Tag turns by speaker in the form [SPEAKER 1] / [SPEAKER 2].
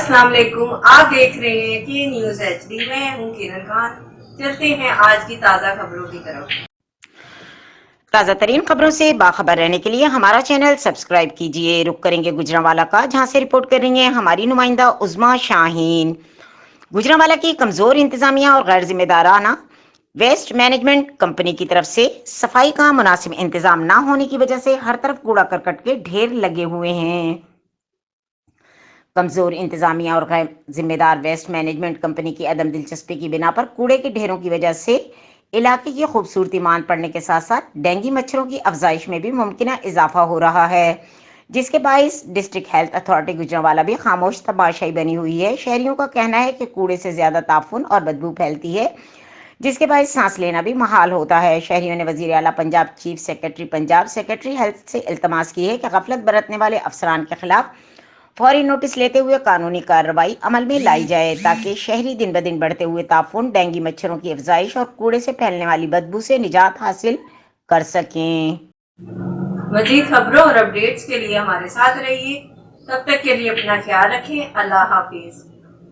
[SPEAKER 1] السلام علیکم، آپ دیکھ رہے ہیں کہ نیوز ایچ ڈی میں ہوں کرن خان۔ چلتے ہیں آج کی تازہ خبروں کی طرف۔
[SPEAKER 2] تازہ ترین خبروں سے باخبر رہنے کے لیے ہمارا چینل سبسکرائب کیجیے۔ رخ کریں گے گوجرانوالہ کا، جہاں سے رپورٹ کر رہی ہیں ہماری نمائندہ عظمیٰ شاہین۔ گوجرانوالہ کی کمزور انتظامیہ اور غیر ذمہ دارانہ ویسٹ مینجمنٹ کمپنی کی طرف سے صفائی کا مناسب انتظام نہ ہونے کی وجہ سے ہر طرف کوڑا کرکٹ کے ڈھیر لگے ہوئے ہیں۔ کمزور انتظامیہ اور غیر ذمہ دار ویسٹ مینجمنٹ کمپنی کی عدم دلچسپی کی بنا پر کوڑے کے ڈھیروں کی وجہ سے علاقے کی خوبصورتی مان پڑنے کے ساتھ ساتھ ڈینگی مچھروں کی افزائش میں بھی ممکنہ اضافہ ہو رہا ہے، جس کے باعث ڈسٹرکٹ ہیلتھ اتھارٹی گوجرانوالہ بھی خاموش تماشائی بنی ہوئی ہے۔ شہریوں کا کہنا ہے کہ کوڑے سے زیادہ تعفن اور بدبو پھیلتی ہے، جس کے باعث سانس لینا بھی محال ہوتا ہے۔ شہریوں نے وزیر اعلیٰ Punjab, chief secretary Punjab, secretary health سے التماس کی ہے کہ غفلت برتنے والے افسران کے خلاف فوری نوٹس لیتے ہوئے قانونی کارروائی عمل میں لائی جائے، تاکہ شہری دن بدن بڑھتے ہوئے تعفن، ڈینگی مچھروں کی افزائش اور کوڑے سے پھیلنے والی بدبو سے نجات حاصل کر سکیں۔
[SPEAKER 1] مزید خبروں اور اپڈیٹس کے لیے ہمارے ساتھ رہیے۔ تب تک کے لیے اپنا خیال رکھیں۔ اللہ حافظ۔